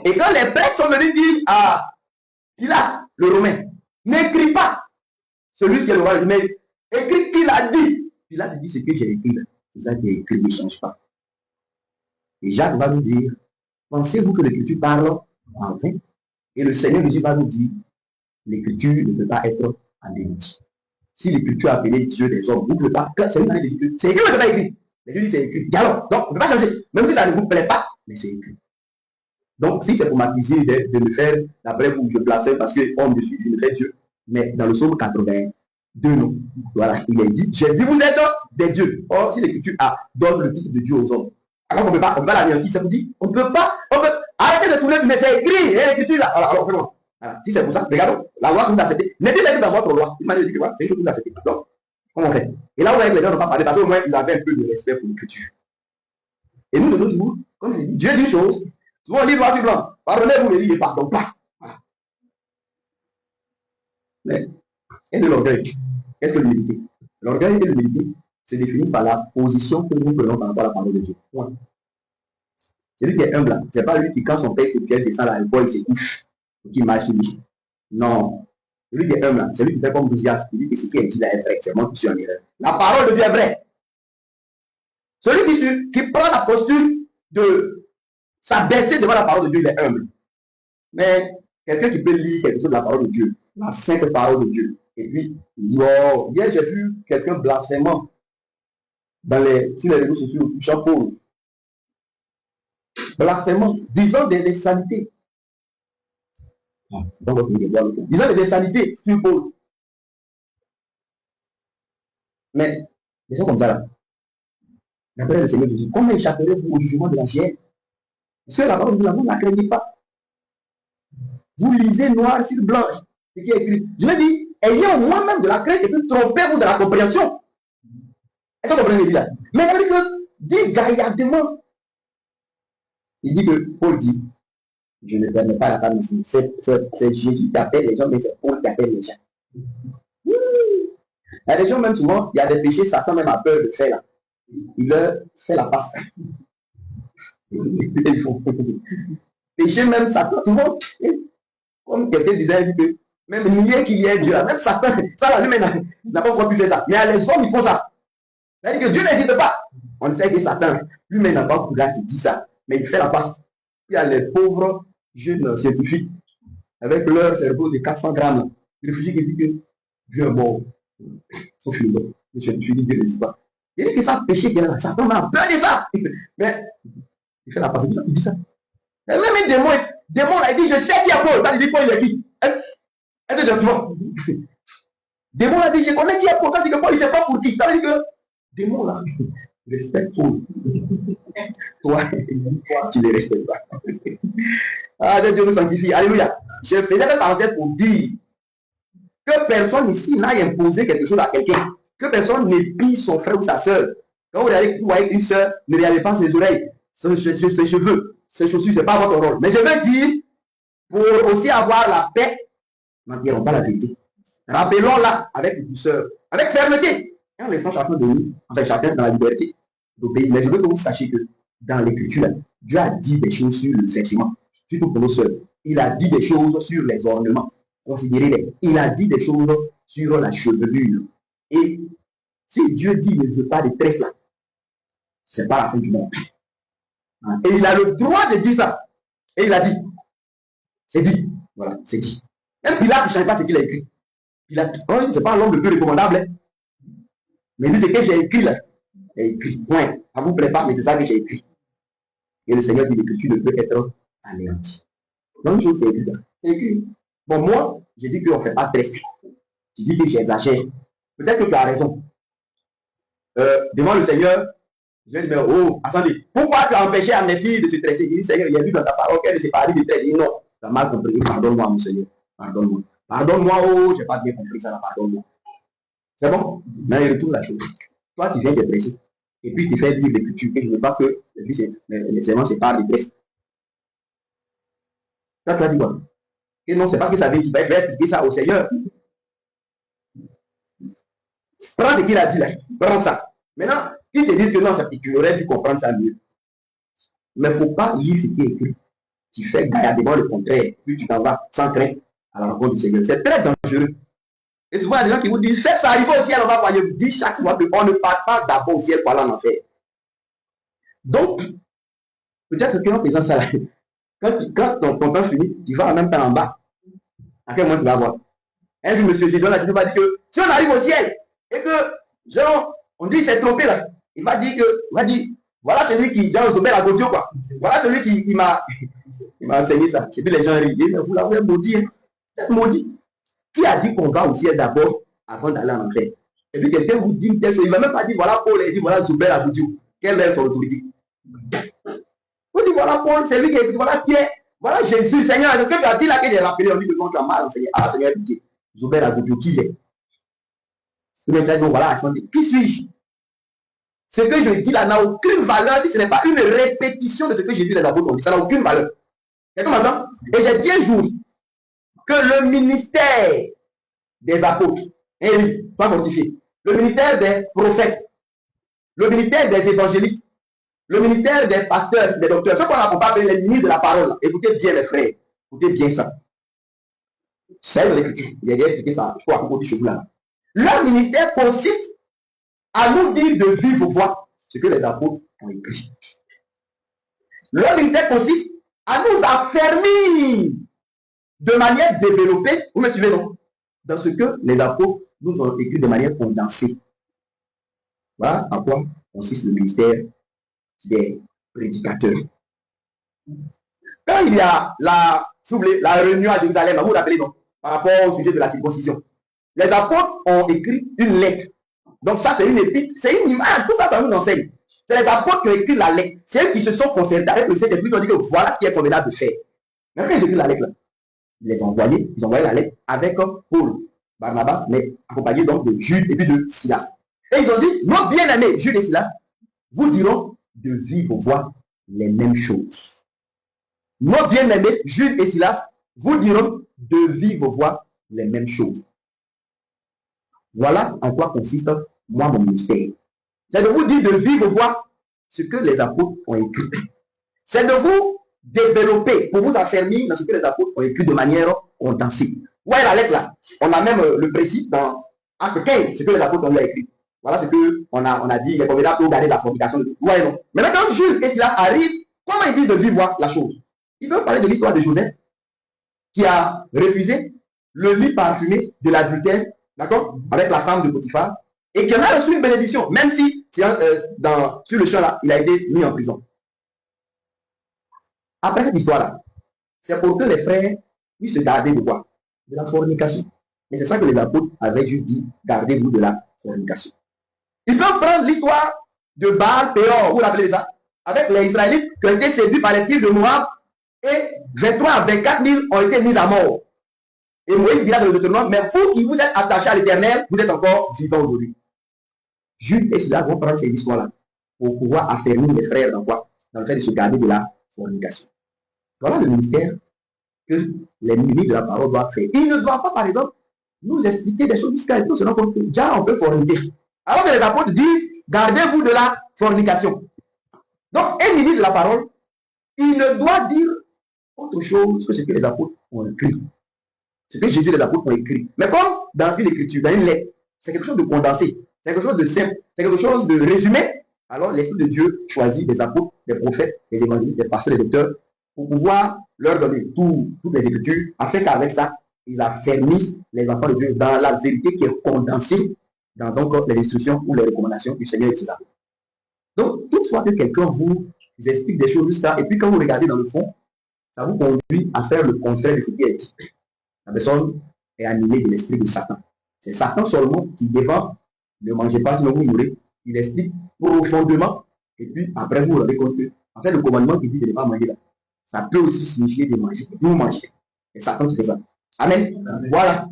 Et quand les prêtres sont venus dire à Pilate, le Romain, n'écris pas celui-ci est le roi, mais écris qu'il a dit. Pilate dit ce que j'ai écrit. C'est ça qui est écrit, ne change pas. Et Jacques va nous dire, pensez-vous que l'Écriture parle en vain? Et le Seigneur Jésus va nous dire, l'Écriture ne peut pas être anéantie. Si l'Écriture a appelé Dieu des hommes, vous ne pouvez pas, c'est une année d'Écriture, c'est écrit ou c'est pas écrit? Mais Dieu dit c'est écrit. Alors, donc, on ne peut pas changer. Même si ça ne vous plaît pas, mais c'est écrit. Donc, si c'est pour m'accuser de me faire, d'après vous, je blasphème parce que homme je suis, je me fais Dieu. Mais dans le psaume 82, non. Voilà, il est dit, j'ai dit, vous êtes des dieux. Or, si l'Écriture donne le titre de Dieu aux hommes, alors on ne peut pas l'anéantir, ça vous dit, on ne peut pas, arrêtez de tourner, mais c'est écrit, l'Écriture là. Alors, vraiment. Voilà. Si c'est pour ça, regardons, la loi que vous acceptez, mettez les dans votre loi. Il m'a dit que voilà, c'est une chose que vous acceptez. Donc, comment on fait? Et là où les gens n'ont pas parlé, parce qu'au moins ils avaient un peu de respect pour l'Écriture. Et nous, de nos jours, comme je dis, Dieu dit une chose, souvent on lit noir sur blanc, pardonnez-vous, mais il ne pardonne pas. Voilà. Mais, et de l'orgueil, qu'est-ce que l'humilité? L'orgueil et l'humilité se définissent par la position que nous prenons par rapport à la parole de Dieu. Ouais. Celui qui est humble, ce n'est pas lui qui, quand son père spirituel descend à l'école, il se couche, qui marche sur lui. Non. Celui qui est humble, c'est lui qui fait comme enthousiaste, il dit que ce qui est dit là est vrai, c'est moi qui suis en erreur. La parole de Dieu est vraie. Celui qui prend la posture de s'abaisser devant la parole de Dieu, il est humble. Mais quelqu'un qui peut lire quelque chose de la parole de Dieu, la sainte parole de Dieu, et puis, oh, hier j'ai vu quelqu'un blasphémant sur les réseaux sociaux, chapeau, blasphémant, disant des insanités. Disant des insanités sur Paul. Mais, des gens comme ça là, d'après le Seigneur Jésus, comment échapperez-vous au jugement de la chair? Parce que la parole de Dieu, vous ne la craignez pas. Vous lisez noir sur blanc, ce qui est écrit. Je me dis, ayez au moins même de la crainte et puis trompez-vous de la compréhension. Est-ce que vous comprenez ce que je dis là? Mais ça veut dire que, dit gaillardement, il dit que, Paul dit, je ne permets pas la femme ici. C'est Jésus qui appelle les gens, mais c'est Paul qui appelle les gens. Il y a des gens, même souvent, il y a des péchés, Satan même a peur de faire là. Il leur fait la passe. Il faut. Péché même Satan, tout le monde. Comme quelqu'un disait, que même nier qu'il y ait Dieu là, même Satan, ça là, lui-même n'a pas encore pu faire ça. Mais les hommes, ils font ça. C'est-à-dire que Dieu n'existe pas. On sait que Satan, lui-même n'a pas le courage de dire ça. Mais il fait la passe. Puis il y a les pauvres jeunes scientifiques, avec leur cerveau de 400 grammes, les réfugiés qui disent que Dieu est mort. Sauf que les scientifiques disent Dieu n'existe pas. Il dit que ça, péché qu'il y a là, Satan a peur de ça. Mais il fait la passe, il dit ça. Et même un démon là, il dit, je sais qui est Paul. Quand il dit Paul, il est qui? Est-ce que tu vois? Démon là dit, je connais qui est Paul. Quand il dit que Paul, il ne sait pas pour qui. Ça veut dire que démon là, respecte Paul. Toi, tu ne le respectes pas. Ah, Dieu nous sanctifie. Alléluia. Je faisais cette parenthèse pour dire que personne ici n'aille imposer quelque chose à quelqu'un. Que personne n'épie son frère ou sa soeur. Quand vous voyez une soeur, ne regardez pas ses oreilles, ses cheveux, ses chaussures, ce n'est pas votre rôle. Mais je veux dire, pour aussi avoir la paix, n'en dirons pas la vérité. Rappelons-la avec douceur, avec fermeté, en laissant chacun de nous, enfin chacun dans la liberté d'obéir. Mais je veux que vous sachiez que dans l'Écriture, Dieu a dit des choses sur le vêtement, surtout pour nos sœurs. Il a dit des choses sur les ornements. Considérez-les. Il a dit des choses sur la chevelure. Et si Dieu dit qu'il ne veut pas de tresse là, ce n'est pas la fin du monde. Et il a le droit de dire ça. Et il a dit. C'est dit. Voilà, c'est dit. Même Pilate ne savait pas ce qu'il a écrit. Pilate, oh, c'est pas l'homme le plus recommandable. Hein. Mais il dit ce que j'ai écrit là. J'ai écrit. Point. Ça ne vous plaît pas, mais c'est ça que j'ai écrit. Et le Seigneur dit l'écriture ne peut être anéantie. Donc, une chose qui est écrite là. C'est écrit. Bon, moi, j'ai dit qu'on ne fait pas triste. Tu dis que j'exagère. Peut-être que tu as raison. Devant le Seigneur, je dis, mais oh, attendez, pourquoi tu as empêché à mes filles de se tresser? Il dit, Seigneur, il y a vu dans ta parole qu'elle ne s'est pas dit de tresser. Non, tu as mal compris. Pardonne-moi, mon Seigneur. Pardonne-moi. Pardonne-moi, oh, je n'ai pas bien compris ça, pardonne-moi. C'est bon? Mais il retourne la chose. Toi, tu viens te dresser. Et puis, tu fais dire l'écriture que je ne veux pas que les serments se parlent de tresse. Toi, tu as dit quoi? Et non, c'est parce que ça vient, tu vas expliquer ça au Seigneur. Prends ce qu'il a dit là. Prends ça. Maintenant, qu'ils te disent que non, tu aurais dû comprendre ça mieux. Mais il ne faut pas lire ce qui est écrit. tu fais gaillardement le contraire, puis tu t'en vas sans crainte à la rencontre du Seigneur. C'est très dangereux. Et souvent, il y a des gens qui vous disent, faites ça arriver au ciel, on va voir. Je vous dis chaque fois qu'on ne passe pas d'abord au ciel pour aller en enfer. Donc, peut-être que en faisant ça, quand ton temps finit, tu vas en même temps en bas. À quel moment tu vas voir? Un jour, monsieur Gédon, tu vas dire que si on arrive au ciel et que, genre, on dit c'est trompé là, il va dire voilà celui qui, dans Zobel à Godio, quoi. Voilà celui qui m'a enseigné ça. Et puis les gens rient, mais vous l'avez maudit, hein. C'est maudit. Qui a dit qu'on va au ciel d'abord avant d'aller en enfer? Et puis quelqu'un vous dit telle chose, il ne va même pas dire voilà Paul, il dit voilà Zobel à Godio. Quelle est son autorité? Vous dites voilà Paul, c'est lui qui a dit voilà Pierre, voilà Jésus, Seigneur. Est-ce que tu as dit là qu'il est rappelé, on dit que non, tu as mal enseigné. Ah, Seigneur, pitié. Zobel à Godio, qui est? Donc voilà, qui suis-je? Ce que je dis là n'a aucune valeur si ce n'est pas une répétition de ce que j'ai dit les apôtres. Ça n'a aucune valeur. Et j'ai dit un jour que le ministère des apôtres, et oui, pas fortifié, le ministère des prophètes, le ministère des évangélistes, le ministère des pasteurs, des docteurs, ce qu'on a pour pas appeler les ministres de la parole. Écoutez bien mes frères, écoutez bien ça. C'est l'écriture. Il a expliqué ça. Je crois qu'on dit chez vous là. Leur ministère consiste à nous dire de vivre voix ce que les apôtres ont écrit. Leur ministère consiste à nous affermir de manière développée, vous me suivez non? Dans ce que les apôtres nous ont écrit de manière condensée. Voilà en quoi consiste le ministère des prédicateurs. Quand il y a la réunion à Jérusalem, vous vous rappelez non? Par rapport au sujet de la circoncision. Les apôtres ont écrit une lettre. Donc ça, c'est une épître, c'est une image, tout ça, ça nous enseigne. C'est les apôtres qui ont écrit la lettre. C'est eux qui se sont concertés avec le Saint-Esprit, qui ont dit que voilà ce qui est convenable de faire. Mais quand ils ont écrit la lettre, là, ils les ont envoyés, ils ont envoyé la lettre avec Paul, Barnabas, mais accompagné donc de Jude et puis de Silas. Et ils ont dit, nos bien-aimés, Jude et Silas, vous diront de vivre voix les mêmes choses. Nos bien-aimés, Jude et Silas, vous diront de vivre voix les mêmes choses. Voilà en quoi consiste moi mon ministère. C'est de vous dire de vivre voix ce que les apôtres ont écrit. C'est de vous développer, pour vous affermir dans ce que les apôtres ont écrit de manière condensée. Vous voyez la lettre là? On a même le précis dans Acte 15, ce que les apôtres ont écrit. Voilà ce qu'on a dit, il est convenable pour garder la fornication. Vous voyez non? Mais maintenant, Jules et Silas arrivent, comment ils disent de vivre voix la chose? Ils veulent parler de l'histoire de Joseph, qui a refusé le lit parfumé de l'adultère, d'accord, avec la femme de Potiphar, et qui en a reçu une bénédiction, même si sur le champ là, il a été mis en prison. Après cette histoire-là, c'est pour que les frères puissent se garder de quoi? De la fornication. Et c'est ça que les apôtres avaient juste dit, gardez-vous de la fornication. Ils peuvent prendre l'histoire de Baal Péor, vous l'appelez ça, avec les Israélites qui ont été séduits par les filles de Moab, et 23 à 24 000 ont été mis à mort. Et Moïse dira dans le Deutéronome, mais vous qui vous êtes attachés à l'Éternel, vous êtes encore vivants aujourd'hui. Jude et Silas vont prendre ces histoires-là pour pouvoir affermir les frères dans quoi? Dans le fait de se garder de la fornication. Voilà le ministère que les ministres de la parole doivent faire. Ils ne doivent pas, par exemple, nous expliquer des choses jusqu'à nous se rend compte que déjà on peut forniquer. Alors que les apôtres disent, gardez-vous de la fornication. Donc, un ministre de la parole, il ne doit dire autre chose que ce que les apôtres ont écrit. Ce que Jésus et les apôtres ont écrit. Mais comme dans une écriture, dans une lettre, c'est quelque chose de condensé, c'est quelque chose de simple, c'est quelque chose de résumé. Alors l'Esprit de Dieu choisit des apôtres, des prophètes, des évangélistes, des pasteurs, des docteurs, pour pouvoir leur donner toutes les écritures, afin qu'avec ça, ils affermissent les enfants de Dieu dans la vérité qui est condensée dans donc les instructions ou les recommandations du Seigneur et de ses apôtres. Donc, toutefois que quelqu'un vous explique des choses jusqu'à, et puis quand vous regardez dans le fond, ça vous conduit à faire le contraire de ce qui est dit. La personne est animée de l'esprit de Satan. C'est Satan seulement qui défend, ne mangez pas sinon vous mourrez. Il explique profondément, et puis après vous vous rendez compte que, en fait, le commandement qui dit de ne pas manger là, ça peut aussi signifier de manger, vous manger. C'est Satan qui fait ça. Amen. Voilà.